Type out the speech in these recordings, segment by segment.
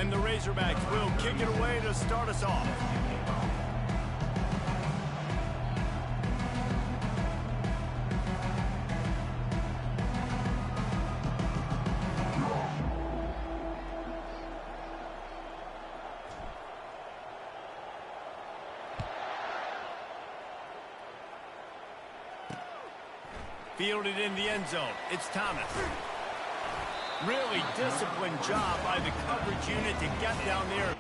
And the Razorbacks will kick it away to start us off. Fielded in the end zone. It's Thomas. Really disciplined job by the coverage unit to get down there.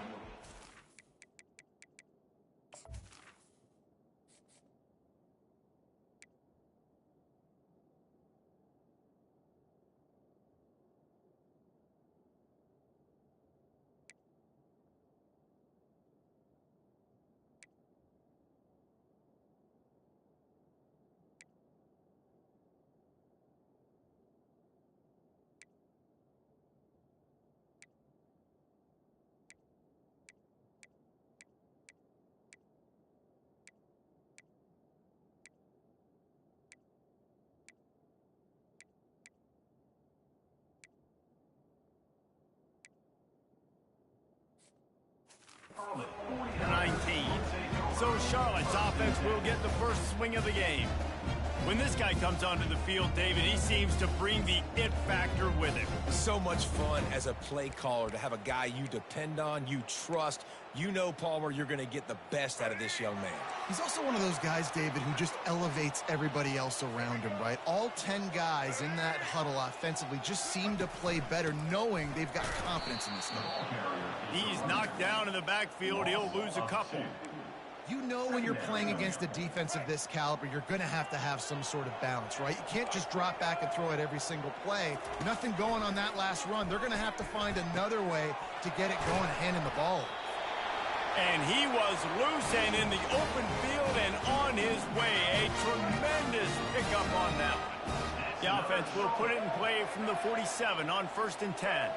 So Charlotte's offense will get the first swing of the game. When this guy comes onto the field, David, he seems to bring the it factor with him. So much fun as a play caller to have a guy you depend on, you trust. You know, Palmer, you're going to get the best out of this young man. He's also one of those guys, David, who just elevates everybody else around him, right? All 10 guys in that huddle offensively just seem to play better knowing they've got confidence in this guy. He's knocked down in the backfield. He'll lose a couple. You know when you're playing against a defense of this caliber, you're going to have some sort of balance, right? You can't just drop back and throw it every single play. Nothing going on that last run. They're going to have to find another way to get it going, handing the ball. And he was loose and in the open field and on his way. A tremendous pickup on that one. The offense will put it in play from the 47 on 1st and 10.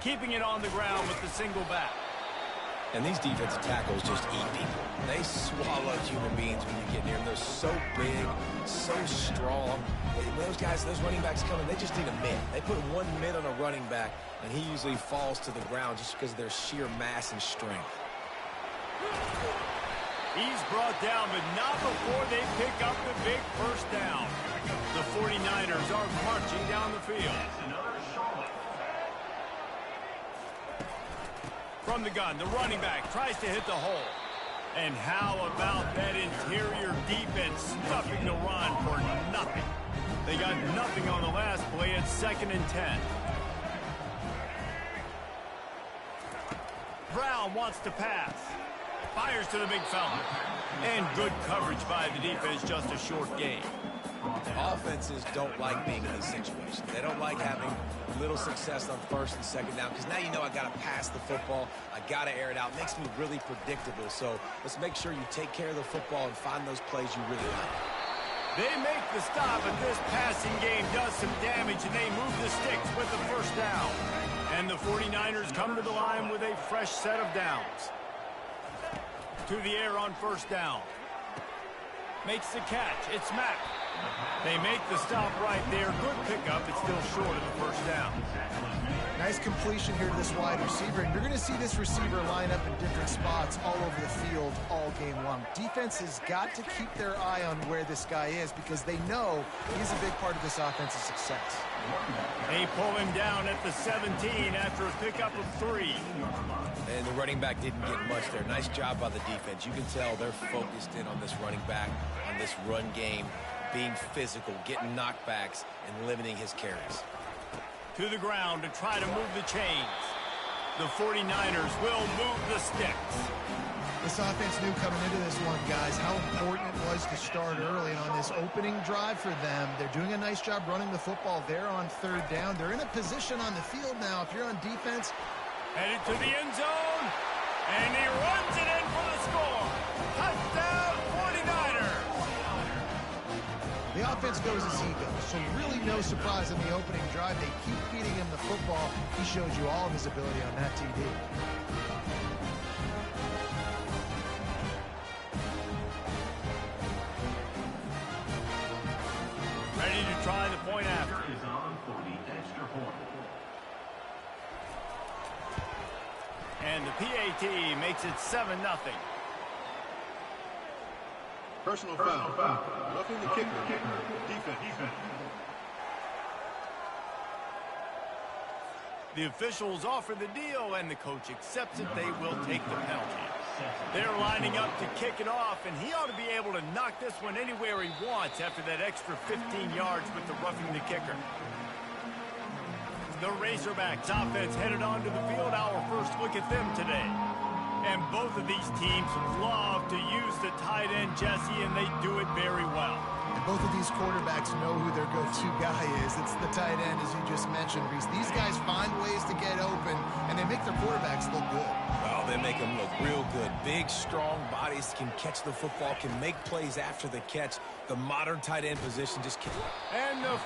Keeping it on the ground with the single back. And these defensive tackles just eat people. They swallow human beings when you get near them. They're so big, so strong. Those guys, those running backs coming, they just need a mid. They put one mid on a running back, and he usually falls to the ground just because of their sheer mass and strength. He's brought down, but not before they pick up the big first down. The 49ers are marching down the field. From the gun, the running back tries to hit the hole. And how about that interior defense stuffing the run for nothing? They got nothing on the last play at 2nd and 10. Brown wants to pass. Fires to the big fella. And good coverage by the defense, just a short gain. Offenses don't like being in these situations. They don't like having little success on 1st and 2nd down because now you know I got to pass the football. I got to air it out. It makes me really predictable. So let's make sure you take care of the football and find those plays you really like. They make the stop, but this passing game does some damage, and they move the sticks with the first down. And the 49ers come to the line with a fresh set of downs. To the air on 1st down. Makes the catch. It's Mack. They make the stop right there. Good pickup. It's still short of the first down. Nice completion here to this wide receiver. And you're going to see this receiver line up in different spots all over the field all game long. Defense has got to keep their eye on where this guy is because they know he's a big part of this offensive success. They pull him down at the 17 after a pickup of 3. And the running back didn't get much there. Nice job by the defense. You can tell they're focused in on this running back, on this run game, being physical, getting knockbacks, and limiting his carries. To the ground to try to move the chains. The 49ers will move the sticks. This offense knew coming into this one, guys, how important it was to start early. And on this opening drive for them, they're doing a nice job running the football there on 3rd down. They're in a position on the field now. If you're on defense, headed to the end zone, and he runs it in for the score. Touchdown, 49ers. The offense goes as he goes, so really no surprise in the opening drive. They keep feeding him the football. He showed you all of his ability on that TD. Ready to try the point after. And the PAT makes it 7-0. Personal foul. Roughing the kicker. Defense. The officials offer the deal, and the coach accepts it. They will take the penalty. They're lining up to kick it off, and he ought to be able to knock this one anywhere he wants after that extra 15 yards with the roughing the kicker. The Razorbacks offense headed onto the field. Our first look at them today. And both of these teams love to use the tight end, Jesse, and they do it very well. And both of these quarterbacks know who their go-to guy is. It's the tight end, as you just mentioned, Reese. These guys find ways to get open, and they make their quarterbacks look good. Oh, they make them look real good. Big, strong bodies can catch the football, can make plays after the catch. The modern tight end position just can't. And the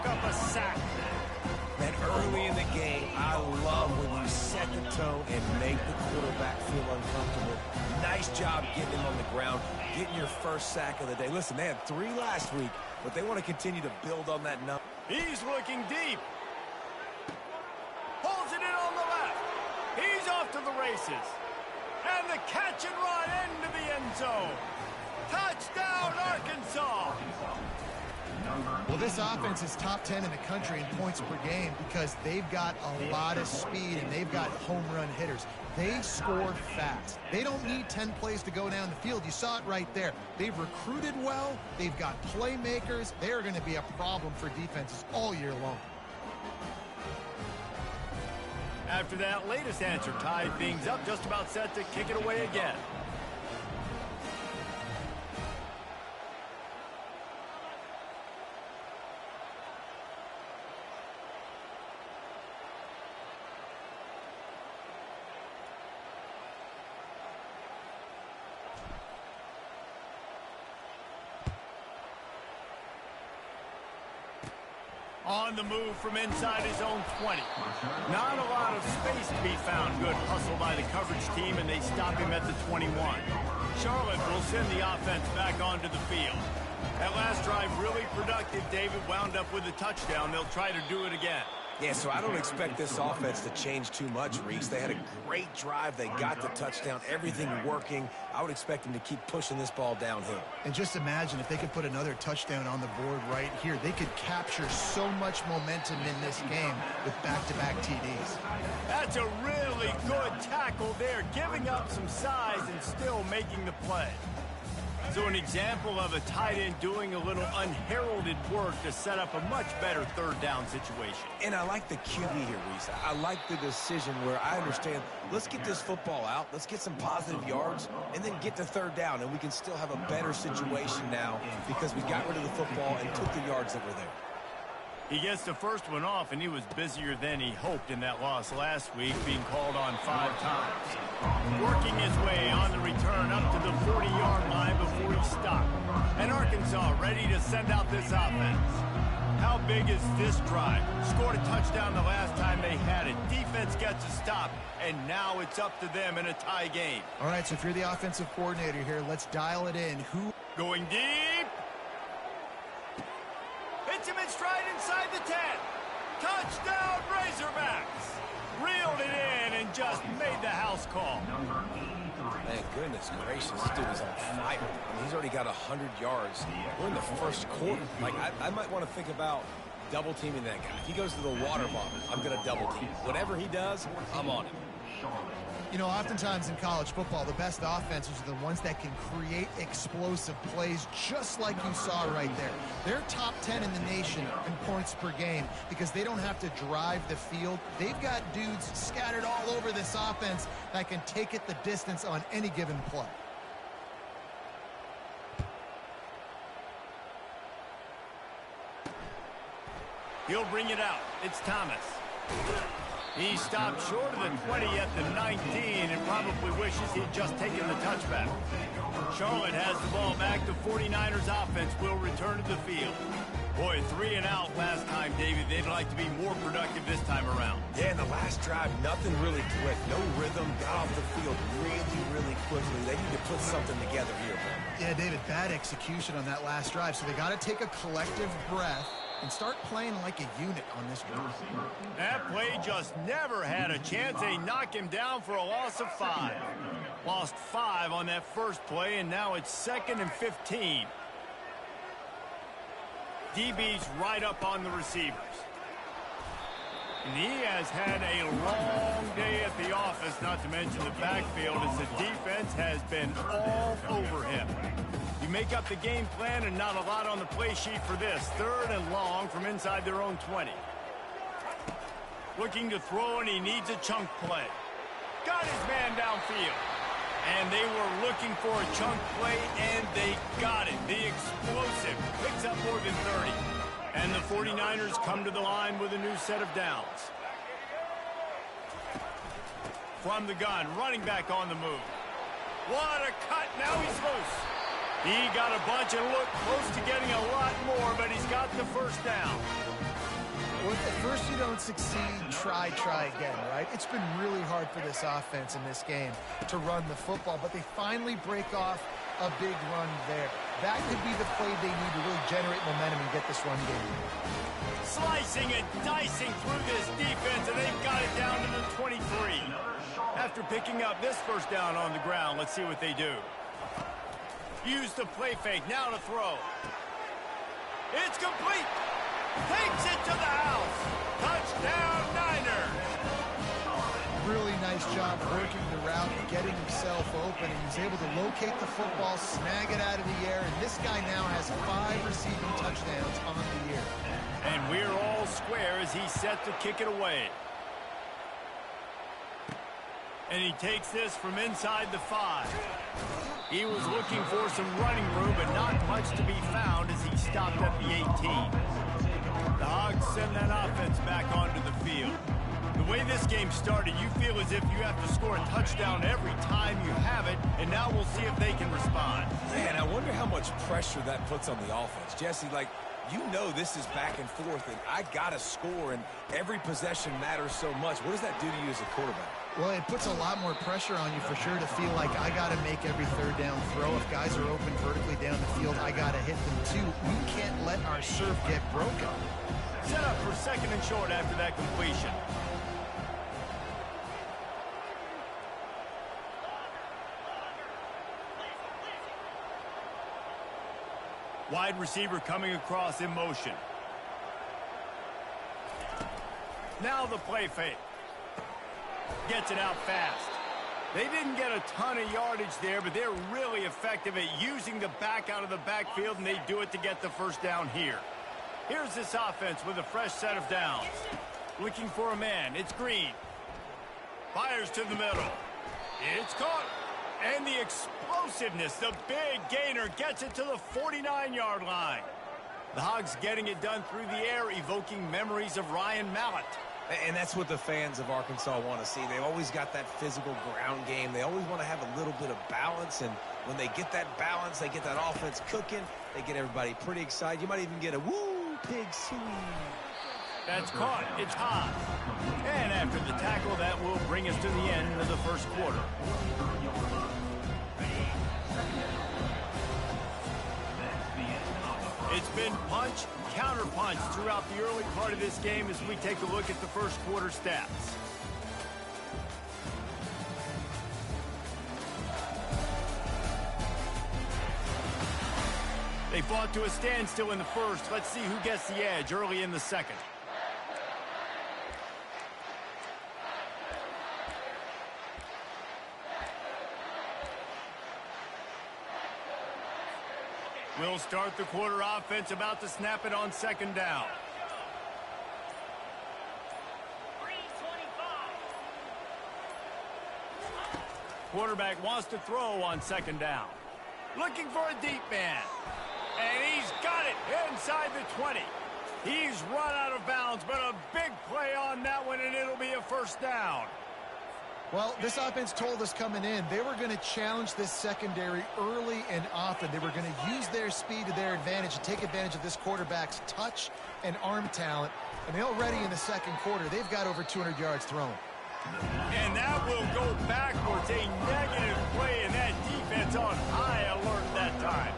up a sack. Man, early in the game, I love when you set the tone and make the quarterback feel uncomfortable. Nice job getting him on the ground, getting your first sack of the day. Listen, they had 3 last week, but they want to continue to build on that number. He's looking deep. Pulls it in on the left. He's off to the races. And the catch and run into the end zone. Touchdown, Arkansas. Well, this offense is top 10 in the country in points per game because they've got a lot of speed and they've got home run hitters. They score fast. They don't need 10 plays to go down the field. You saw it right there. They've recruited well. They've got playmakers. They're going to be a problem for defenses all year long. After that latest answer tied things up, just about set to kick it away again. On the move from inside his own 20. Not a lot of space to be found. Good hustle by the coverage team, and they stop him at the 21. Charlotte will send the offense back onto the field. That last drive really productive. David wound up with a touchdown. They'll try to do it again. Yeah, so I don't expect this offense to change too much, Reese. They had a great drive. They got the touchdown. Everything working. I would expect them to keep pushing this ball downhill. And just imagine if they could put another touchdown on the board right here. They could capture so much momentum in this game with back-to-back TDs. That's a really good tackle there, giving up some size and still making the play. So an example of a tight end doing a little unheralded work to set up a much better third down situation. And I like the QB here, Reese. I like the decision where I understand, let's get this football out, let's get some positive yards, and then get to third down, and we can still have a better situation now because we got rid of the football and took the yards that were there. He gets the first one off, and he was busier than he hoped in that loss last week, being called on 5 times. Working his way on the return up to the 40-yard line before he stopped. And Arkansas ready to send out this offense. How big is this drive? Scored a touchdown the last time they had it. Defense gets a stop, and now it's up to them in a tie game. All right, so if you're the offensive coordinator here, let's dial it in. Who going deep? Hits him in stride inside the 10. Touchdown, Razorbacks. Reeled it in and just made the house call. Man, goodness gracious, this dude is on fire. I mean, he's already got 100 yards. We're in the first quarter. Like, I might want to think about double-teaming that guy. If he goes to the water bottle, I'm going to double-team. Whatever he does, I'm on him. You know, oftentimes in college football, the best offenses are the ones that can create explosive plays, just like you saw right there. They're top 10 in the nation in points per game because they don't have to drive the field. They've got dudes scattered all over this offense that can take it the distance on any given play. He'll bring it out. It's Thomas. He stopped short of the 20 at the 19 and probably wishes he'd just taken the touchback. Charlotte has the ball back. The 49ers offense will return to the field. Boy, 3 and out last time, David. They'd like to be more productive this time around. Yeah, in the last drive, nothing really clicked. No rhythm, got off the field really quickly. They need to put something together here, man. Yeah, David, bad execution on that last drive, so they got to take a collective breath and start playing like a unit on this drive. That play just never had a chance. They knock him down for a loss of 5. Lost 5 on that first play, and now it's 2nd and 15. DB's right up on the receivers. And he has had a long day at the office, not to mention the backfield, as the defense has been all over him. You make up the game plan and not a lot on the play sheet for this. 3rd and long from inside their own 20. Looking to throw, and he needs a chunk play. Got his man downfield. And they were looking for a chunk play, and they got it. The explosive picks up more than 30. And the 49ers come to the line with a new set of downs. From the gun, running back on the move. What a cut. Now he's loose. He got a bunch and looked close to getting a lot more, but he's got the first down. Well, if at first you don't succeed, try again, right? It's been really hard for this offense in this game to run the football, but they finally break off a big run there. That could be the play they need to really generate momentum and get this run game. Slicing and dicing through this defense, and they've got it down to the 23. After picking up this first down on the ground, let's see what they do. Use the play fake, now to throw. It's complete. Takes it to the house. Touchdown, Niners. Really nice job working the route and getting himself open, and he's able to locate the football, snag it out of the air, and this guy now has 5 receiving touchdowns on the year. And we're all square as he's set to kick it away. And he takes this from inside the 5. He was looking for some running room, but not much to be found as he stopped at the 18. The Hogs send that offense back onto the field. The way this game started, you feel as if you have to score a touchdown every time you have it, and now we'll see if they can respond. Man, I wonder how much pressure that puts on the offense. Jesse, like, you know this is back and forth, and I got to score, and every possession matters so much. What does that do to you as a quarterback? Well, it puts a lot more pressure on you for sure to feel like I got to make every 3rd down throw. If guys are open vertically down the field, I got to hit them too. We can't let our serve get broken. Set up for 2nd and short after that completion. Wide receiver coming across in motion. Now the play fake. Gets it out fast. They didn't get a ton of yardage there, but they're really effective at using the back out of the backfield, and they do it to get the first down here. Here's this offense with a fresh set of downs. Looking for a man. It's Green. Fires to the middle. It's caught. And the explosiveness, the big gainer, gets it to the 49-yard line. The Hogs getting it done through the air, evoking memories of Ryan Mallett. And that's what the fans of Arkansas want to see. They've always got that physical ground game. They always want to have a little bit of balance, and when they get that balance, they get that offense cooking, they get everybody pretty excited. You might even get a woo, pig suey. That's caught. It's hot. And after the tackle, that will bring us to the end of the first quarter. It's been punch, counter-punch throughout the early part of this game as we take a look at the first quarter stats. They fought to a standstill in the first. Let's see who gets the edge early in the second. We'll start the quarter offense, about to snap it on second down. Quarterback wants to throw on second down. Looking for a deep man. And he's got it inside the 20. He's run out of bounds, but a big play on that one, and it'll be a first down. Well, this offense told us coming in they were going to challenge this secondary early and often. They were going to use their speed to their advantage and take advantage of this quarterback's touch and arm talent. And already in the second quarter, they've got over 200 yards thrown. And that will go backwards. A negative play, and that defense on high alert that time.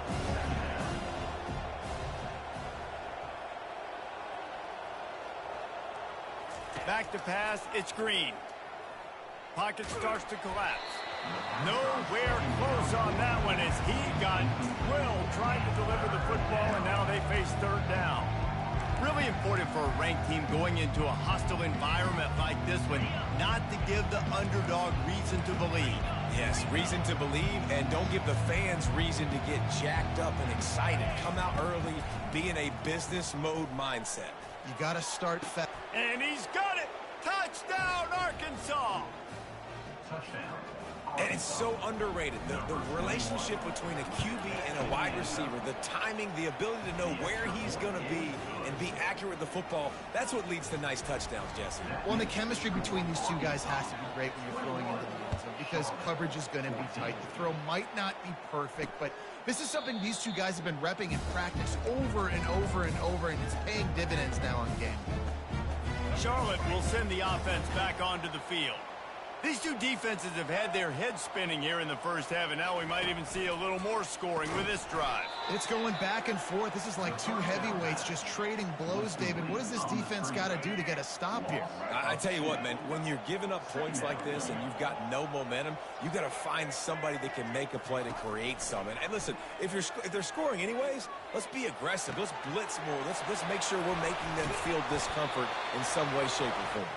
Back to pass, it's Green. Pocket starts to collapse. Nowhere close on that one as he got drilled trying to deliver the football, and now they face third down. Really important for a ranked team going into a hostile environment like this one, not to give the underdog reason to believe. Yes, reason to believe, and don't give the fans reason to get jacked up and excited. Come out early, be in a business mode mindset. You got to start fast. And he's got it! Touchdown, Arkansas! And it's so underrated. The relationship between a QB and a wide receiver, the timing, the ability to know where he's going to be and be accurate with the football, that's what leads to nice touchdowns, Jesse. Well, and the chemistry between these two guys has to be great when you're throwing into the end zone because coverage is going to be tight. The throw might not be perfect, but this is something these two guys have been repping in practice over and over and over, and it's paying dividends now on game. Charlotte will send the offense back onto the field. These two defenses have had their heads spinning here in the first half, and now we might even see a little more scoring with this drive. It's going back and forth. This is like two heavyweights just trading blows, David. What does this defense got to do to get a stop here? I tell you what, man, when you're giving up points like this and you've got no momentum, you got to find somebody that can make a play to create something. And listen, if they're scoring anyways, let's be aggressive. Let's blitz more. Let's make sure we're making them feel discomfort in some way, shape, or form.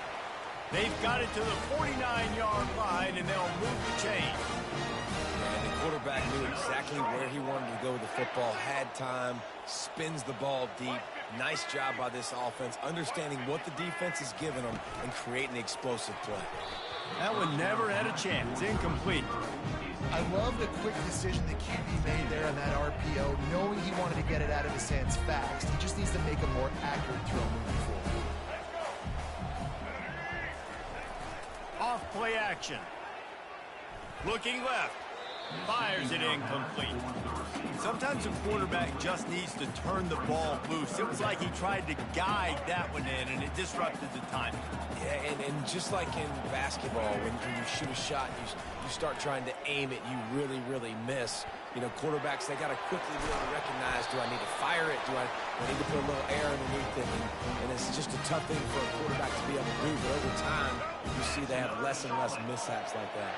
They've got it to the 49-yard line, and they'll move the chain. And the quarterback knew exactly where he wanted to go with the football, had time, spins the ball deep. Nice job by this offense, understanding what the defense is giving them and creating the explosive play. That one never had a chance. Incomplete. I love the quick decision that QB made there on that RPO, knowing he wanted to get it out of his hands fast. He just needs to make a more accurate throw moving forward. Off play action. Looking left. Fires it incomplete. Sometimes a quarterback just needs to turn the ball loose. It was like he tried to guide that one in, and it disrupted the timing. Yeah, and just like in basketball, when you shoot a shot, you start trying to aim it, you really miss. You know, quarterbacks, they got to quickly really recognize, do I need to fire it? Do I need to put a little air underneath it? And it's just a tough thing for a quarterback to be able to do. But over time, you see they have less and less mishaps like that.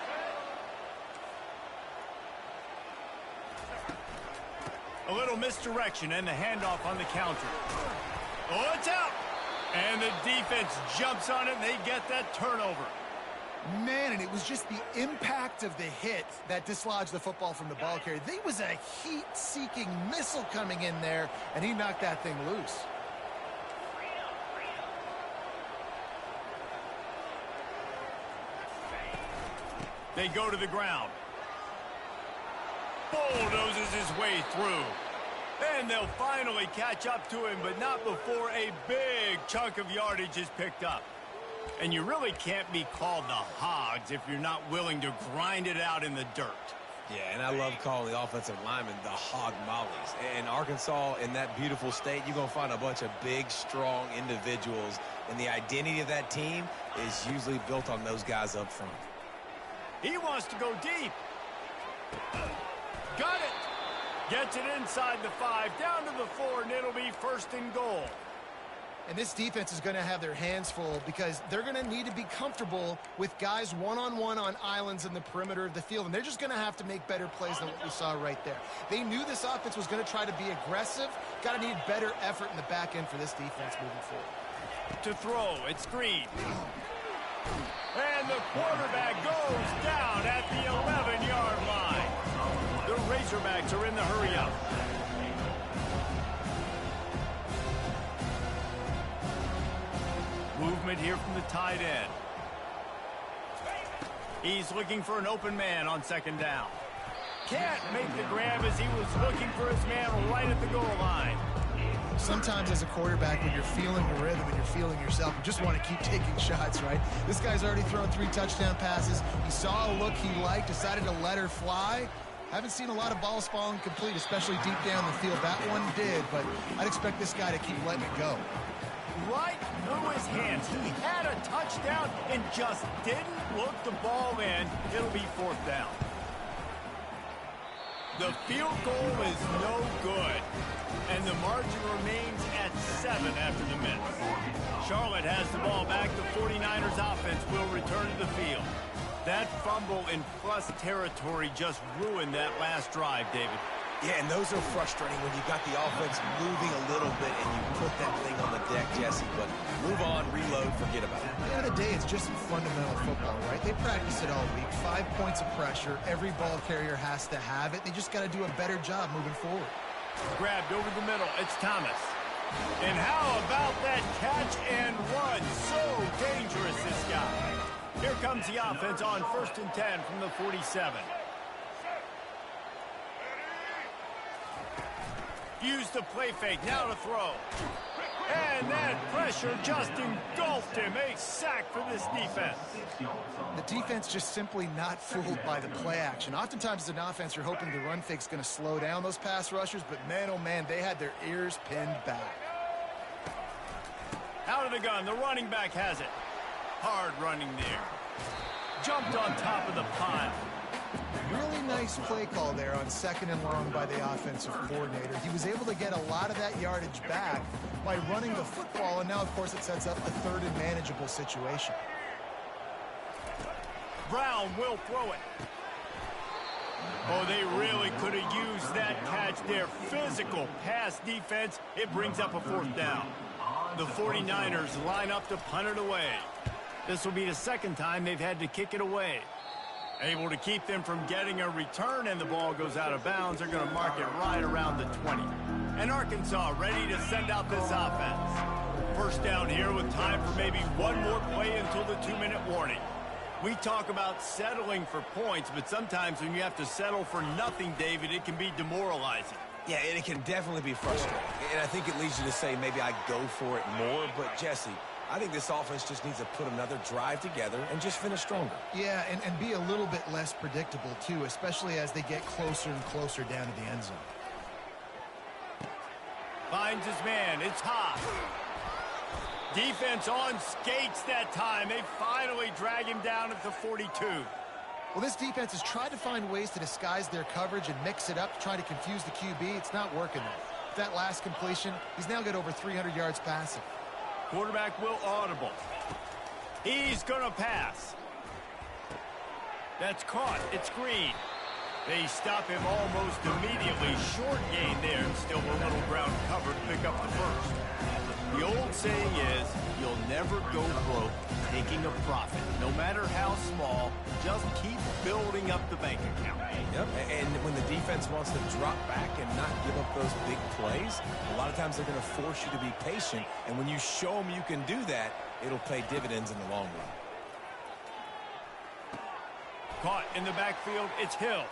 A little misdirection and the handoff on the counter. Oh, it's out! And the defense jumps on it, and they get that turnover. Man, and it was just the impact of the hit that dislodged the football from the ball carrier. There was a heat-seeking missile coming in there, and he knocked that thing loose. They go to the ground. Bulldozes his way through. And they'll finally catch up to him, but not before a big chunk of yardage is picked up. And you really can't be called the Hogs if you're not willing to grind it out in the dirt. Yeah, and I love calling the offensive linemen the hog mollies. In Arkansas, in that beautiful state, you're going to find a bunch of big, strong individuals. And the identity of that team is usually built on those guys up front. He wants to go deep. Got it. Gets it inside the 5, down to the 4, and it'll be first and goal. And this defense is going to have their hands full because they're going to need to be comfortable with guys one-on-one on islands in the perimeter of the field. And they're just going to have to make better plays than what we saw right there. They knew this offense was going to try to be aggressive. Got to need better effort in the back end for this defense moving forward. To throw, it's Green. And the quarterback goes down at the 11-yard line. The Razorbacks are in the hurry-up. movement here from the tight end. He's looking for an open man on second down. Can't make the grab as he was looking for his man right at the goal line. Sometimes as a quarterback, when you're feeling the rhythm and you're feeling yourself, you just want to keep taking shots, right? This guy's already thrown 3 touchdown passes. He saw a look he liked, decided to let her fly. Haven't seen a lot of balls falling complete, especially deep down the field. That one did, but I'd expect this guy to keep letting it go. Right through his hands. He had a touchdown and just didn't look the ball in. It'll be 4th down. The field goal is no good, and the margin remains at 7 after the miss. Charlotte has the ball back. The 49ers offense will return to the field. That fumble in plus territory just ruined that last drive, David. Yeah, and those are frustrating when you got the offense moving a little bit and you put that thing on the deck, Jesse. But move on, reload, forget about it. At the end of the day, it's just fundamental football, right? They practice it all week. 5 points of pressure. Every ball carrier has to have it. They just got to do a better job moving forward. Grabbed over the middle. It's Thomas. And how about that catch and run? So dangerous, this guy. Here comes the offense on 1st and 10 from the 47. Use the play fake, now to throw. And that pressure just engulfed him. A sack for this defense. The defense just simply not fooled by the play action. Oftentimes as an offense, you're hoping the run fake's going to slow down those pass rushers, but man, oh man, they had their ears pinned back. Out of the gun, the running back has it. Hard running there. Jumped on top of the pile. Really nice play call there on 2nd and long by the offensive coordinator. He was able to get a lot of that yardage back by running the football, and now, of course, it sets up a 3rd and manageable situation. Brown will throw it. Oh, they really could have used that catch there. Physical pass defense. It brings up a 4th down. The 49ers line up to punt it away. This will be the 2nd time they've had to kick it away. Able to keep them from getting a return, and the ball goes out of bounds. They're going to mark it right around the 20. And Arkansas ready to send out this offense. 1st down here with time for maybe one more play until the 2-minute warning. We talk about settling for points, but sometimes when you have to settle for nothing, David, it can be demoralizing. Yeah, and it can definitely be frustrating. And I think it leads you to say maybe I go for it more. But, Jesse, I think this offense just needs to put another drive together and just finish stronger. Yeah, and be a little bit less predictable, too, especially as they get closer and closer down to the end zone. Finds his man. It's hot. Defense on skates that time. They finally drag him down at the 42. Well, this defense has tried to find ways to disguise their coverage and mix it up to try to confuse the QB. It's not working, though. That last completion, he's now got over 300 yards passing. Quarterback will audible. He's going to pass. That's caught. It's Green. They stop him almost immediately. Short gain there. Still a little ground cover to pick up the 1st. The old saying is, you'll never go broke taking a profit. No matter how small, just keep building up the bank account. Yep, and when the defense wants to drop back and not give up those big plays, a lot of times they're going to force you to be patient, and when you show them you can do that, it'll pay dividends in the long run. Caught in the backfield, it's Hill.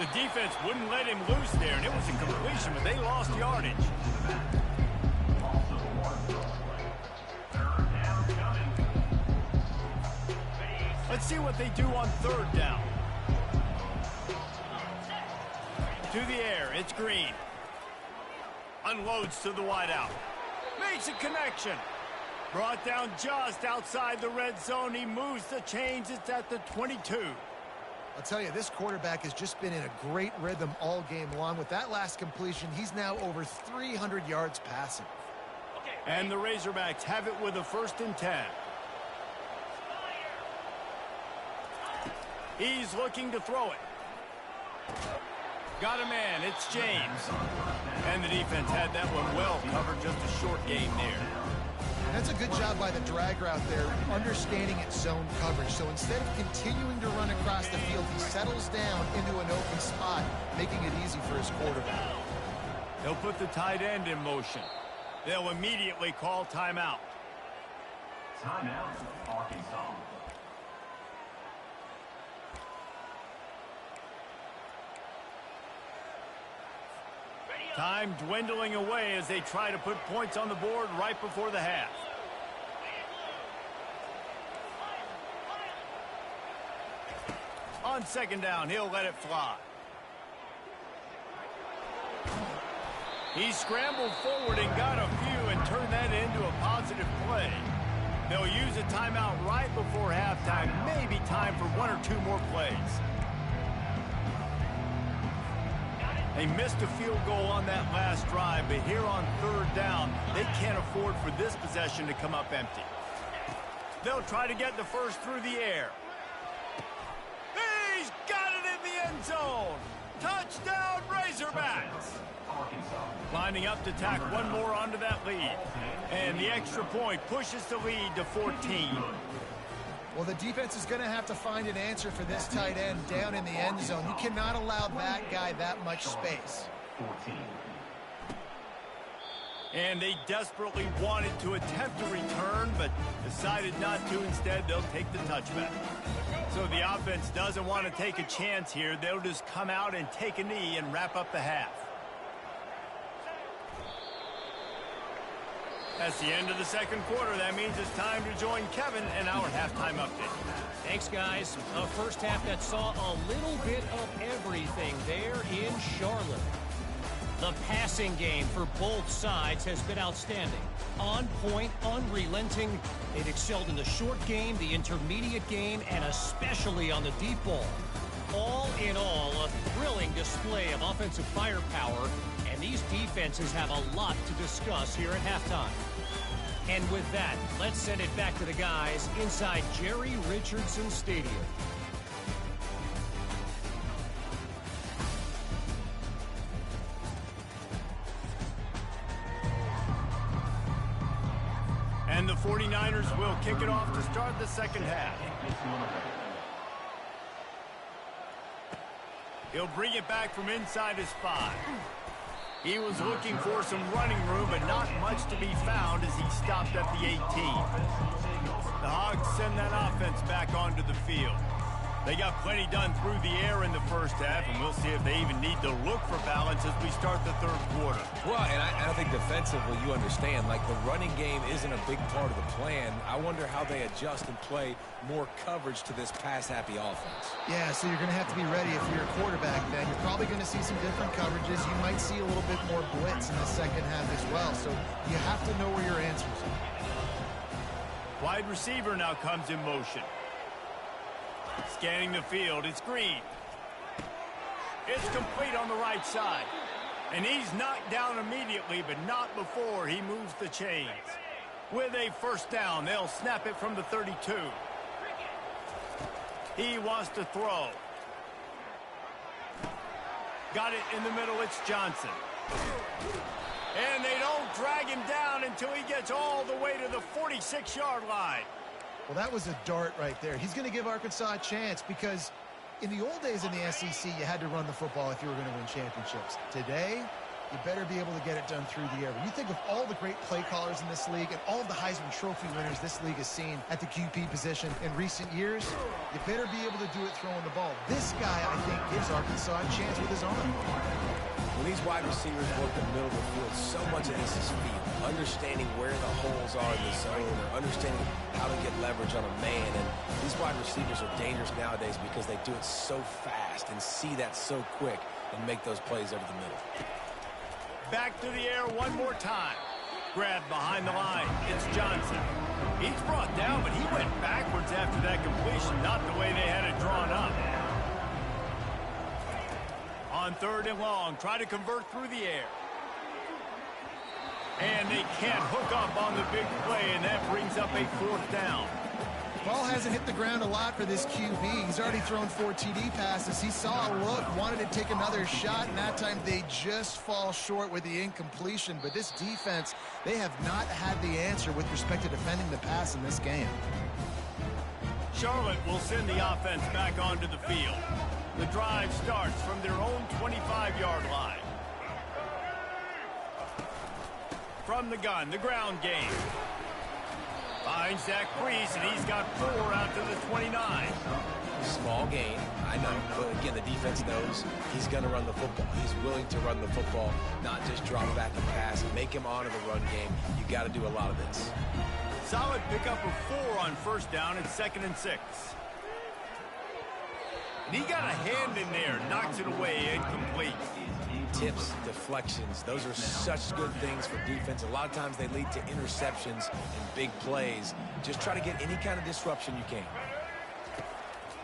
The defense wouldn't let him loose there, and it was a completion, but they lost yardage. Let's see what they do on 3rd down. To the air, it's Green. Unloads to the wideout. Makes a connection. Brought down just outside the red zone. He moves the chains. It's at the 22. I'll tell you, this quarterback has just been in a great rhythm all game long. With that last completion, he's now over 300 yards passing. And the Razorbacks have it with a 1st and 10. He's looking to throw it. Got a man. It's James. And the defense had that one well covered. Just a short gain there. That's a good job by the drag route there, understanding its zone coverage. So instead of continuing to run across the field, he settles down into an open spot, making it easy for his quarterback. They'll put the tight end in motion. They'll immediately call timeout. Timeout, Arkansas. Time dwindling away as they try to put points on the board right before the half. On second down, he'll let it fly. He scrambled forward and got a few and turned that into a positive play. They'll use a timeout right before halftime, maybe time for one or two more plays. They missed a field goal on that last drive, but here on third down, they can't afford for this possession to come up empty. They'll try to get the first through the air. He's got it in the end zone. Touchdown, Razorbacks. Lining up to tack one more onto that lead. And the extra point pushes the lead to 14. Well, the defense is going to have to find an answer for this tight end down in the end zone. You cannot allow that guy that much space. And they desperately wanted to attempt a return, but decided not to. Instead, they'll take the touchback. So the offense doesn't want to take a chance here. They'll just come out and take a knee and wrap up the half. That's the end of the second quarter. That means it's time to join Kevin and our halftime update. Thanks, guys. A first half that saw a little bit of everything there in Charlotte. The passing game for both sides has been outstanding. On point, unrelenting. They've excelled in the short game, the intermediate game, and especially on the deep ball. All in all, a thrilling display of offensive firepower, and these defenses have a lot to discuss here at halftime. And with that, let's send it back to the guys inside Jerry Richardson Stadium. And the 49ers will kick it off to start the second half. He'll bring it back from inside his 5. He was looking for some running room, but not much to be found as he stopped at the 18. The Hogs send that offense back onto the field. They got plenty done through the air in the first half, and we'll see if they even need to look for balance as we start the third quarter. Well, and I think defensively, you understand, like the running game isn't a big part of the plan. I wonder how they adjust and play more coverage to this pass-happy offense. Yeah, so you're going to have to be ready if you're a quarterback then. You're probably going to see some different coverages. You might see a little bit more blitz in the second half as well, so you have to know where your answers are. Wide receiver now comes in motion. Scanning the field, it's Green. It's complete on the right side. And he's knocked down immediately, but not before he moves the chains. With a first down, they'll snap it from the 32. He wants to throw. Got it in the middle, it's Johnson. And they don't drag him down until he gets all the way to the 46-yard line. Well, that was a dart right there. He's going to give Arkansas a chance because in the old days in the SEC, you had to run the football if you were going to win championships. Today, you better be able to get it done through the air. When you think of all the great play callers in this league and all of the Heisman Trophy winners this league has seen at the QB position in recent years, you better be able to do it throwing the ball. This guy, I think, gives Arkansas a chance with his arm. When these wide receivers work the middle of the field, so much of this is feel. Understanding where the holes are in the zone, or understanding how to get leverage on a man. And these wide receivers are dangerous nowadays because they do it so fast and see that so quick and make those plays over the middle. Back to the air one more time. Grabbed behind the line. It's Johnson. He's brought down, but he went backwards after that completion, not the way they had it drawn up. On third and long, try to convert through the air. And they can't hook up on the big play, and that brings up a fourth down. Ball hasn't hit the ground a lot for this QB. He's already thrown 4 TD passes. He saw a look, wanted to take another shot, and that time they just fall short with the incompletion. But this defense, they have not had the answer with respect to defending the pass in this game. Charlotte will send the offense back onto the field. The drive starts from their own 25-yard line. From the gun, the ground game. Finds that crease, and he's got 4 out to the 29. Small gain, I know, but again, the defense knows he's going to run the football. He's willing to run the football, not just drop back and pass, make him honor the run game. You got to do a lot of this. Solid pickup of 4 on first down. It's 2nd and 6. And he got a hand in there, knocks it away, incomplete. Tips, deflections, those are such good things for defense. A lot of times they lead to interceptions and big plays. Just try to get any kind of disruption you can.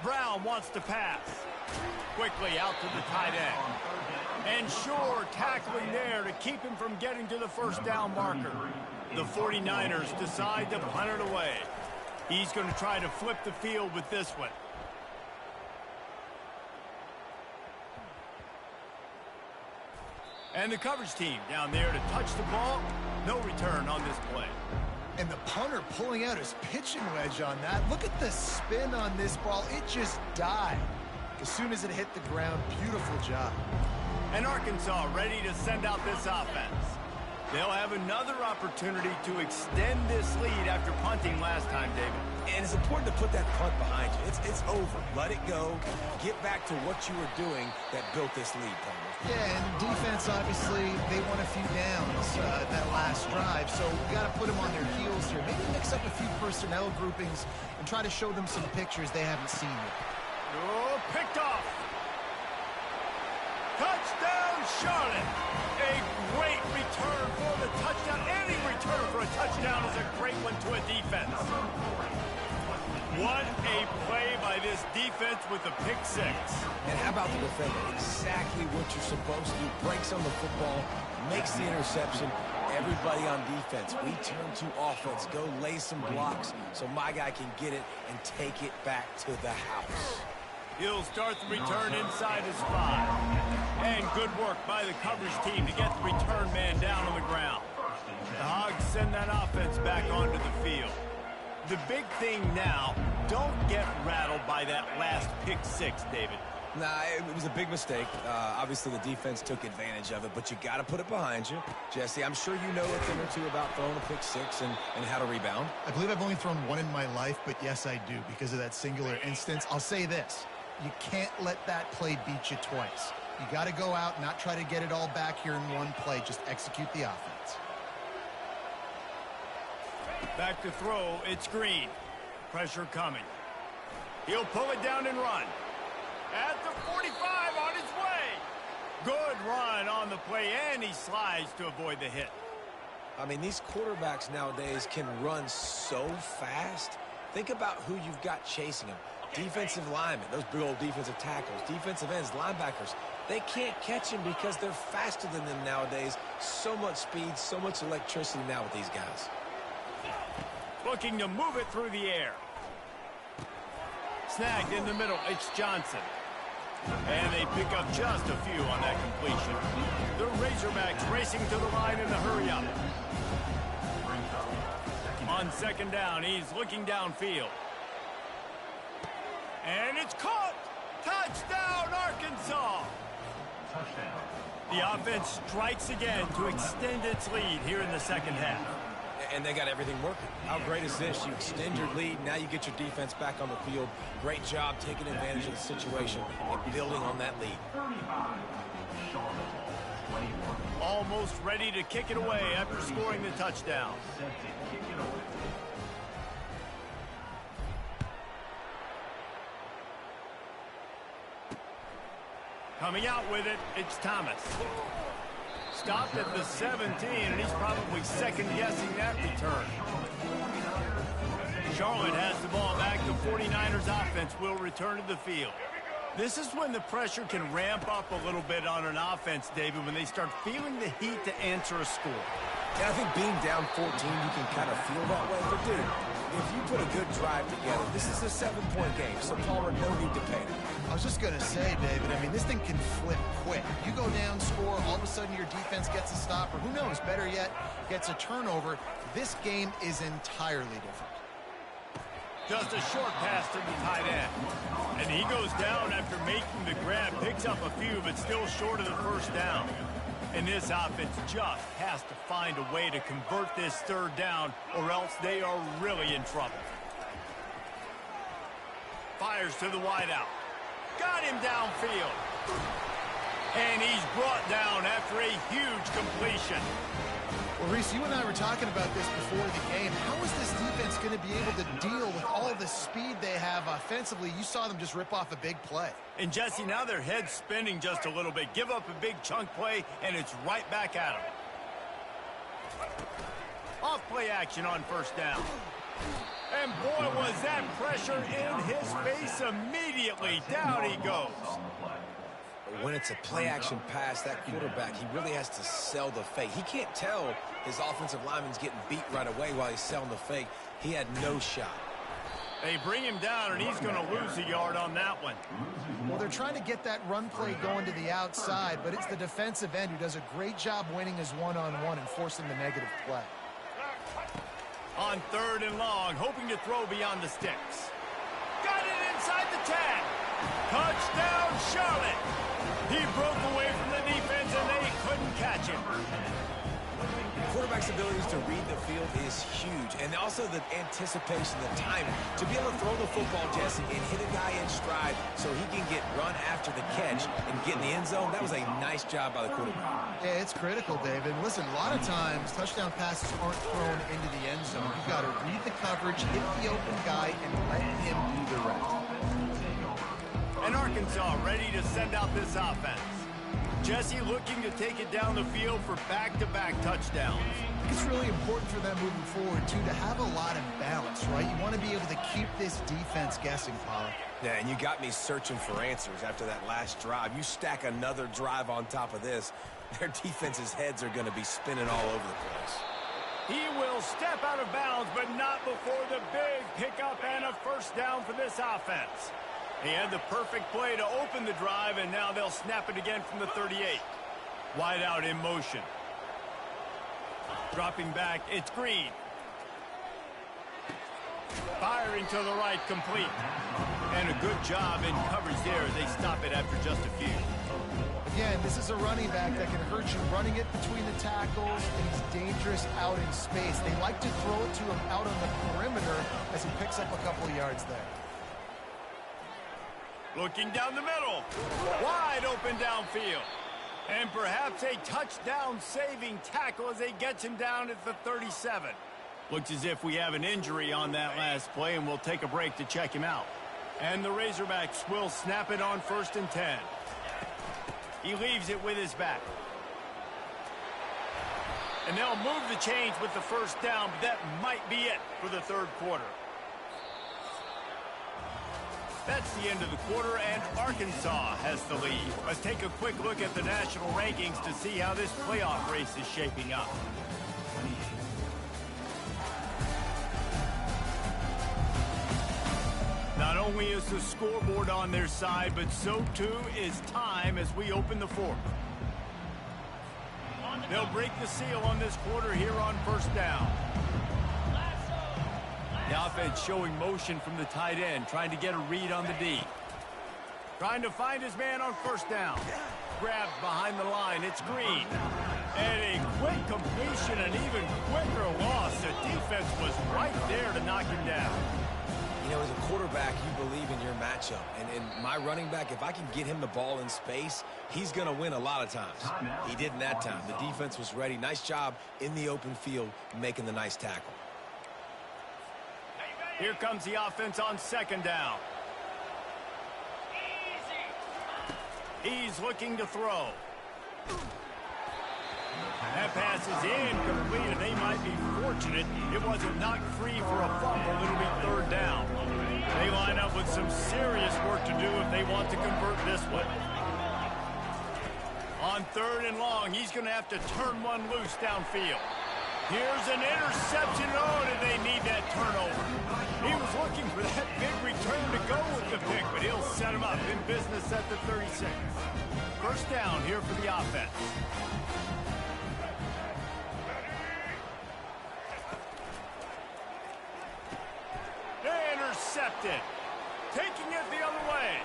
Brown wants to pass. Quickly out to the tight end. And Shore tackling there to keep him from getting to the first down marker. The 49ers decide to punt it away. He's going to try to flip the field with this one. And the coverage team down there to touch the ball. No return on this play. And the punter pulling out his pitching wedge on that. Look at the spin on this ball. It just died. As soon as it hit the ground, beautiful job. And Arkansas ready to send out this offense. They'll have another opportunity to extend this lead after punting last time, David. And it's important to put that punt behind you. It's over. Let it go. Get back to what you were doing that built this lead, Palmer. Yeah, and defense, obviously, they won a few downs that last drive, so we got to put them on their heels here. Maybe mix up a few personnel groupings and try to show them some pictures they haven't seen yet. Oh, picked off. Touchdown, Charlotte. A great return for the touchdown. Any return for a touchdown is a great one to a defense. What a play by this defense with a pick 6. And how about the defender? Exactly what you're supposed to do. Breaks on the football, makes the interception. Everybody on defense, we turn to offense. Go lay some blocks so my guy can get it and take it back to the house. He'll start the return inside his 5. And good work by the coverage team to get the return man down on the ground. The Hogs send that offense back onto the field. The big thing now, don't get rattled by that last pick 6, David. Nah, it was a big mistake. Obviously, the defense took advantage of it, but you got to put it behind you. Jesse, I'm sure you know a thing or two about throwing a pick 6 and how to rebound. I believe I've only thrown one in my life, but yes, I do, because of that singular instance. I'll say this. You can't let that play beat you twice. You got to go out, not try to get it all back here in one play. Just execute the offense. Back to throw, it's Green. Pressure coming. He'll pull it down and run. At the 45 on his way. Good run on the play, and he slides to avoid the hit. I mean, these quarterbacks nowadays can run so fast. Think about who you've got chasing them. Defensive linemen, those big old defensive tackles, defensive ends, linebackers. They can't catch him because they're faster than them nowadays. So much speed, so much electricity now with these guys. Looking to move it through the air. Snagged in the middle, it's Johnson. And they pick up just a few on that completion. The Razorbacks racing to the line in the hurry-up. On 2nd down, he's looking downfield. And it's caught! Touchdown, Arkansas! Touchdown. The offense strikes again to extend its lead here in the 2nd half. And they got everything working. How great is this? You extend your lead, now you get your defense back on the field. Great job taking advantage of the situation and building on that lead. 35. Charlotte. 21. Almost ready to kick it away after scoring the touchdown. Set to kick it away. Coming out with it, it's Thomas. Stopped at the 17, and he's probably second-guessing that return. Charlotte has the ball back. The 49ers offense will return to the field. This is when the pressure can ramp up a little bit on an offense, David, when they start feeling the heat to answer a score. And I think being down 14, you can kind of feel that way. But, dude, if you put a good drive together, this is a 7-point game, so Palmer, no need to panic. I was just going to say, David, I mean, this thing can flip quick. You go down, score, all of a sudden your defense gets a stop, or who knows, better yet, gets a turnover. This game is entirely different. Just a short pass to the tight end. And he goes down after making the grab, picks up a few, but still short of the first down. And this offense just has to find a way to convert this third down, or else they are really in trouble. Fires to the wideout. Got him downfield. And he's brought down after a huge completion. Well, Reese, you and I were talking about this before the game. How is this defense going to be able to deal with all the speed they have offensively? You saw them just rip off a big play. And, Jesse, now their head's spinning just a little bit. Give up a big chunk play, and it's right back at them. Off play action on first down. And, boy, was that pressure in his face immediately. Down he goes. When it's a play-action pass, that quarterback, he really has to sell the fake. He can't tell his offensive lineman's getting beat right away while he's selling the fake. He had no shot. They bring him down, and he's going to lose a yard on that one. Well, they're trying to get that run play going to the outside, but it's the defensive end who does a great job winning his one-on-one and forcing the negative play. On third and long, hoping to throw beyond the sticks. Got it inside the 10. Touchdown, Charlotte. He broke away from the defense, and they couldn't catch him. The quarterback's abilities to read the field is huge, and also the anticipation, the timing. To be able to throw the football, Jesse, and hit a guy in stride so he can get run after the catch and get in the end zone, that was a nice job by the quarterback. Yeah, it's critical, David. Listen, a lot of times touchdown passes aren't thrown into the end zone. You've got to read the coverage, hit the open guy, and let him do the rest. And Arkansas ready to send out this offense. Jesse looking to take it down the field for back-to-back touchdowns. It's really important for them moving forward, too, to have a lot of balance, right? You want to be able to keep this defense guessing, Paul. Yeah, and you got me searching for answers after that last drive. You stack another drive on top of this, their defense's heads are going to be spinning all over the place. He will step out of bounds, but not before the big pickup and a first down for this offense. He had the perfect play to open the drive, and now they'll snap it again from the 38. Wide out in motion. Dropping back, it's Green. Firing to the right, complete. And a good job in coverage there. They stop it after just a few. Again, this is a running back that can hurt you running it between the tackles, and he's dangerous out in space. They like to throw it to him out on the perimeter as he picks up a couple of yards there. Looking down the middle. Wide open downfield. And perhaps a touchdown-saving tackle as they get him down at the 37. Looks as if we have an injury on that last play, and we'll take a break to check him out. And the Razorbacks will snap it on 1st and 10. He leaves it with his back. And they'll move the chains with the first down, but that might be it for the third quarter. That's the end of the quarter, and Arkansas has the lead. Let's take a quick look at the national rankings to see how this playoff race is shaping up. Not only is the scoreboard on their side, but so too is time as we open the fourth. They'll break the seal on this quarter here on first down. The offense showing motion from the tight end, trying to get a read on the D. Trying to find his man on first down. Grabbed behind the line, it's Green. And a quick completion, an even quicker loss. The defense was right there to knock him down. You know, as a quarterback, you believe in your matchup. And my running back, if I can get him the ball in space, he's going to win a lot of times. He didn't that time. The defense was ready. Nice job in the open field making the nice tackle. Here comes the offense on second down. He's looking to throw. That pass is incomplete, and they might be fortunate it wasn't knocked free for a fumble. It'll be third down. They line up with some serious work to do if they want to convert this one. On third and long, he's going to have to turn one loose downfield. Here's an interception. Oh, did they need that turnover? He was looking for that big return to go with the pick, but he'll set him up in business at the 36. First down here for the offense. Intercepted. Taking it the other way.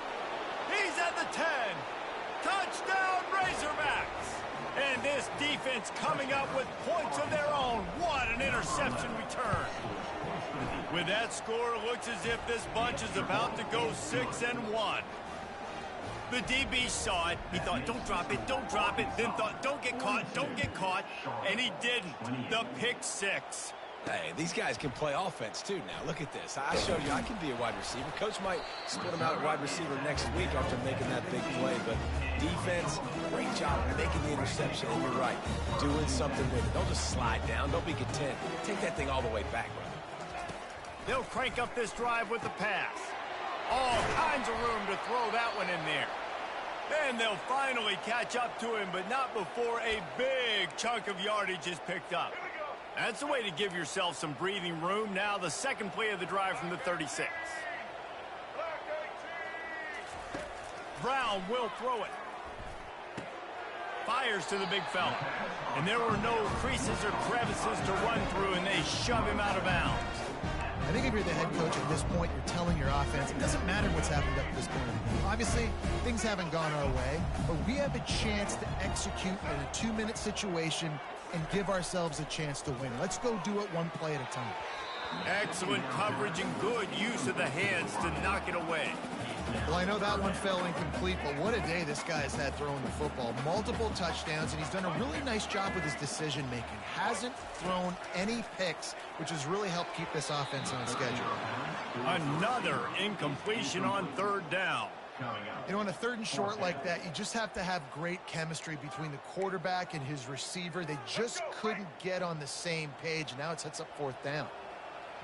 He's at the 10. Touchdown, Razorbacks. And this defense coming up with points of their own. What an interception return. With that score, it looks as if this bunch is about to go 6-1. The DB saw it. He thought, don't drop it, don't drop it. Then thought, don't get caught, don't get caught. And he didn't. The pick six. Hey, these guys can play offense, too, now. Look at this. I showed you I can be a wide receiver. Coach might split him out at wide receiver next week after making that big play. But defense, great job making the interception. And you're right, doing something with it. Don't just slide down. Don't be content. Take that thing all the way back. They'll crank up this drive with the pass. All kinds of room to throw that one in there. And they'll finally catch up to him, but not before a big chunk of yardage is picked up. That's the way to give yourself some breathing room. Now the second play of the drive from the 36. Brown will throw it. Fires to the big fella. And there were no creases or crevices to run through, and they shove him out of bounds. I think if you're the head coach at this point, you're telling your offense, it doesn't matter what's happened up to this point in the game. Obviously, things haven't gone our way, but we have a chance to execute in a 2-minute situation and give ourselves a chance to win. Let's go do it one play at a time. Excellent coverage and good use of the hands to knock it away. Well, I know that one fell incomplete, but what a day this guy has had throwing the football. Multiple touchdowns, and he's done a really nice job with his decision-making. Hasn't thrown any picks, which has really helped keep this offense on schedule. Another incompletion on third down. You know, on a 3rd and short like that, you just have to have great chemistry between the quarterback and his receiver. They just couldn't get on the same page. Now it sets up 4th down.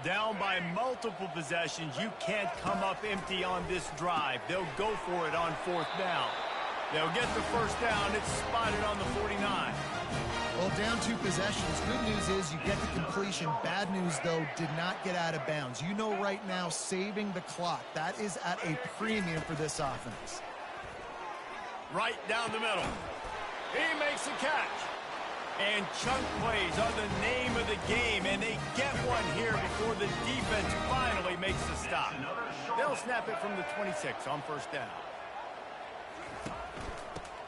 Down by multiple possessions, you can't come up empty on this drive. They'll go for it on 4th down. They'll get the 1st down. It's spotted on the 49. Well, down 2 possessions. Good news is you get the completion. Bad news, though, did not get out of bounds. You know right now, saving the clock, that is at a premium for this offense. Right down the middle. He makes a catch. And chunk plays are the name of the game, and they get one here before the defense finally makes the stop. They'll snap it from the 26 on 1st down.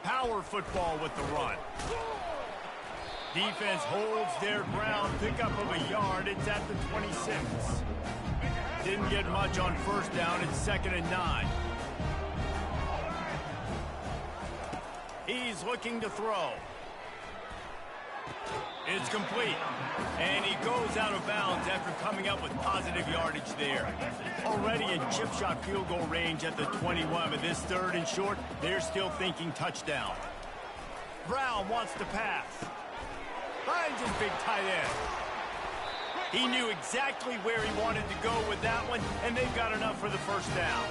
Power football with the run. Defense holds their ground, pickup of a yard. It's at the 26. Didn't get much on 1st down. It's 2nd and 9. He's looking to throw. It's complete. And he goes out of bounds after coming up with positive yardage there. Already in chip shot field goal range at the 21, but this 3rd and short, they're still thinking touchdown. Brown wants to pass. Finds his big tight end. He knew exactly where he wanted to go with that one, and they've got enough for the 1st down.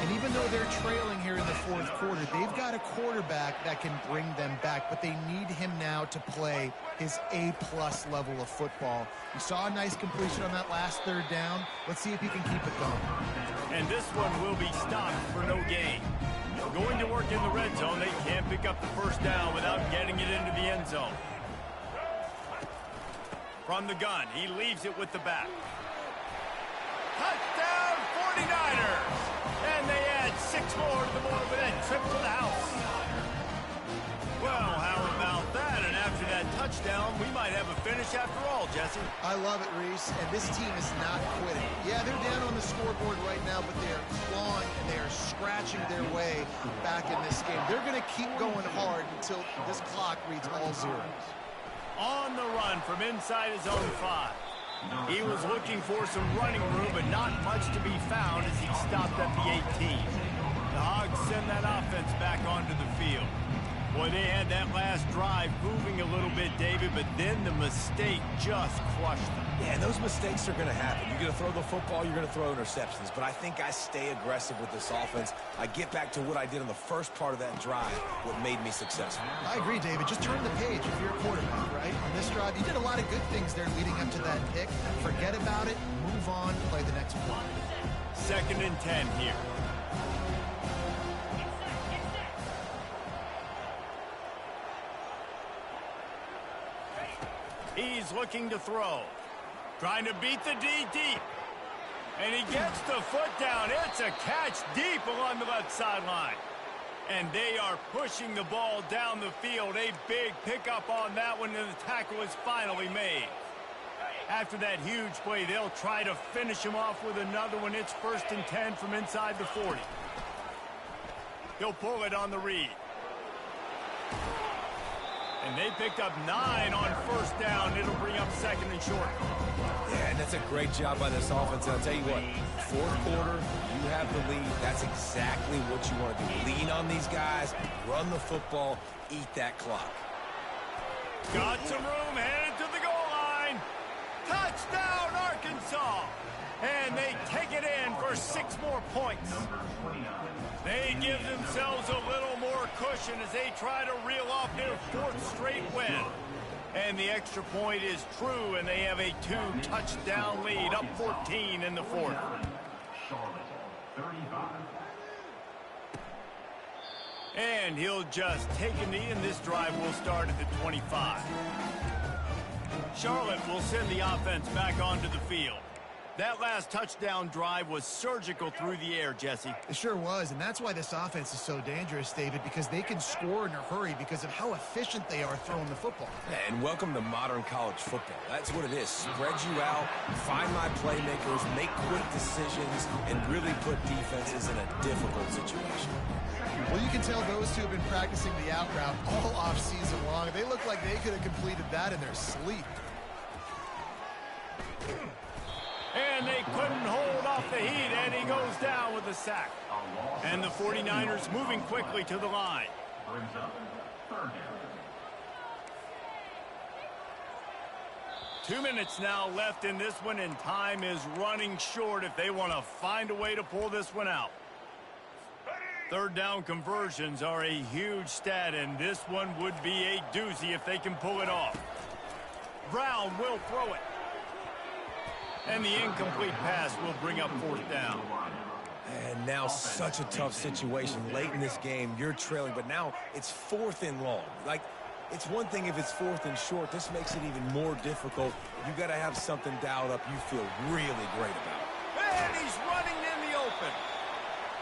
And even though they're trailing here in the 4th quarter, they've got a quarterback that can bring them back, but they need him now to play his A-plus level of football. We saw a nice completion on that last 3rd down. Let's see if he can keep it going. And this one will be stopped for no gain. Going to work in the red zone, they can't pick up the 1st down without getting it into the end zone. From the gun, he leaves it with the back. Touchdown, 49ers! And they add 6 more to the board with that trip to the house. Well, how about that? And after that touchdown, we might have a finish after all, Jesse. I love it, Reese, and this team is not quitting. Yeah, they're down on the scoreboard right now, but they are clawing and they are scratching their way back in this game. They're going to keep going hard until this clock reads all zeros. On the run from inside his own 5. He was looking for some running room, but not much to be found as he stopped at the 18. The Hogs send that offense back onto the field. Boy, they had that last drive moving a little bit, David, but then the mistake just crushed them. Yeah, and those mistakes are going to happen. You're going to throw the football, you're going to throw interceptions. But I think I stay aggressive with this offense. I get back to what I did in the first part of that drive, what made me successful. I agree, David. Just turn the page if you're a quarterback, right? On this drive, you did a lot of good things there leading up to that pick. Forget about it, move on, play the next play. 2nd and 10 here. He's looking to throw. Trying to beat the D deep. And he gets the foot down. It's a catch deep along the left sideline. And they are pushing the ball down the field. A big pickup on that one, and the tackle is finally made. After that huge play, they'll try to finish him off with another one. It's 1st and 10 from inside the 40. He'll pull it on the read. And they picked up 9 on 1st down. It'll bring up 2nd and short. Yeah, and that's a great job by this offense. And I'll tell you what, 4th quarter, you have the lead. That's exactly what you want to do. Lean on these guys, run the football, eat that clock. Got some room, headed to the goal line. Touchdown, Arkansas. And they take it in for 6 more points. They give themselves a little more cushion as they try to reel off their 4th straight win. And the extra point is true, and they have a 2-touchdown lead, up 14 in the 4th. And he'll just take a knee, and this drive will start at the 25. Charlotte will send the offense back onto the field. That last touchdown drive was surgical through the air, Jesse. It sure was, and that's why this offense is so dangerous, David, because they can score in a hurry because of how efficient they are throwing the football. And welcome to modern college football. That's what it is. Spread you out, find my playmakers, make quick decisions, and really put defenses in a difficult situation. Well, you can tell those two have been practicing the out route all off-season long. They look like they could have completed that in their sleep. And they couldn't hold off the heat, and he goes down with a sack. And the 49ers moving quickly to the line. Brings up 3rd down. 2 minutes now left in this one, and time is running short if they want to find a way to pull this one out. 3rd down conversions are a huge stat, and this one would be a doozy if they can pull it off. Brown will throw it. And the incomplete pass will bring up 4th down. And now such a tough situation. Late in this game, you're trailing, but now it's 4th and long. Like, it's one thing if it's 4th and short. This makes it even more difficult. You got to have something dialed up you feel really great about. And he's running in the open.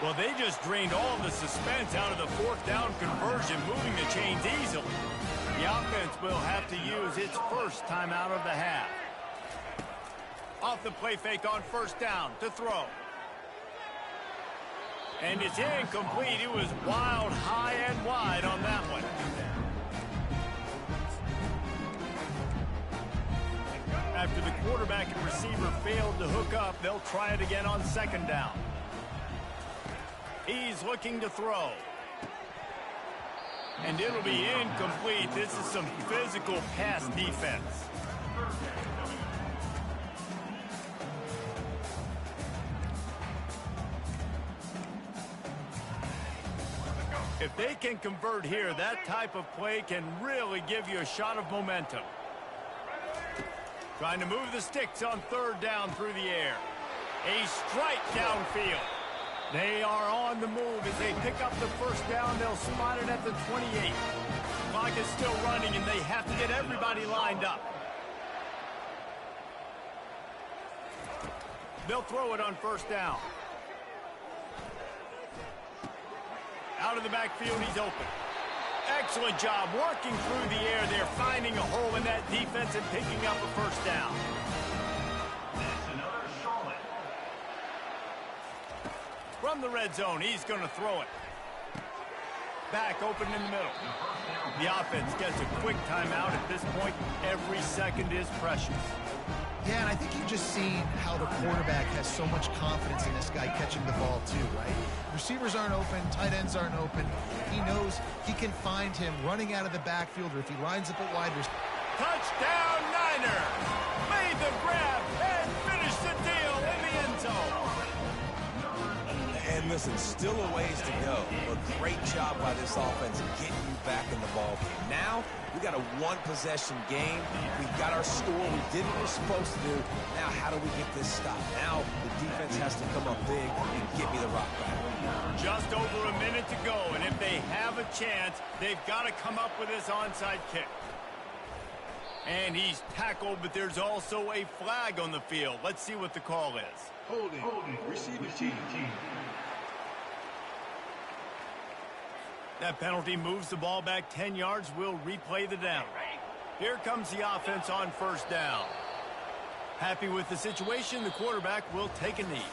Well, they just drained all the suspense out of the 4th down conversion, moving the chains easily. The offense will have to use its first timeout of the half. Off the play fake on 1st down to throw. And it's incomplete. It was wild, high and wide on that one. After the quarterback and receiver failed to hook up, they'll try it again on 2nd down. He's looking to throw. And it'll be incomplete. This is some physical pass defense. If they can convert here, that type of play can really give you a shot of momentum. Trying to move the sticks on 3rd down through the air. A strike downfield. They are on the move as they pick up the 1st down. They'll spot it at the 28. Clock is still running, and they have to get everybody lined up. They'll throw it on 1st down. Out of the backfield, he's open. Excellent job working through the air there, finding a hole in that defense and picking up a 1st down. That's another Charlotte. From the red zone, he's going to throw it. Back open in the middle. The offense gets a quick timeout. At this point, every second is precious. Yeah, and I think you've just seen how the quarterback has so much confidence in this guy catching the ball too, right? Receivers aren't open, tight ends aren't open. He knows he can find him running out of the backfield, or if he lines up at wide receiver. Touchdown, Niner! Made the grab and finished the deal in the end zone. And listen, still a ways to go, but great job by this offense getting you back in the ball game. Now, we got a 1-possession game. We got our score. We did what we're supposed to do. Now, how do we get this stopped? Now, the defense has to come up big and get me the rock back. Just over a minute to go, and if they have a chance, they've got to come up with this onside kick. And he's tackled, but there's also a flag on the field. Let's see what the call is. Holding. Receiving team. That penalty moves the ball back 10 yards. We'll replay the down. Here comes the offense on first down. Happy with the situation, the quarterback will take a knee.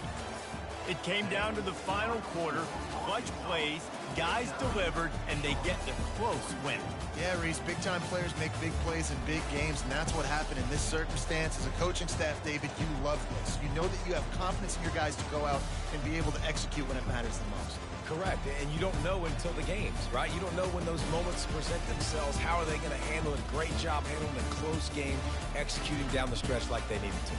It came down to the final quarter. Clutch plays, guys delivered, and they get the close win. Yeah, Reese, big-time players make big plays in big games, and that's what happened in this circumstance. As a coaching staff, David, you love this. You know that you have confidence in your guys to go out and be able to execute when it matters the most. Correct, and you don't know until the games, right? You don't know when those moments present themselves. How are they going to handle it? Great job handling a close game, executing down the stretch like they needed to.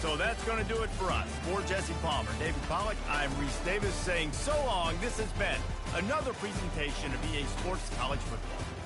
So that's going to do it for us. For Jesse Palmer, David Pollack, I'm Reese Davis saying so long. This has been another presentation of EA Sports College Football.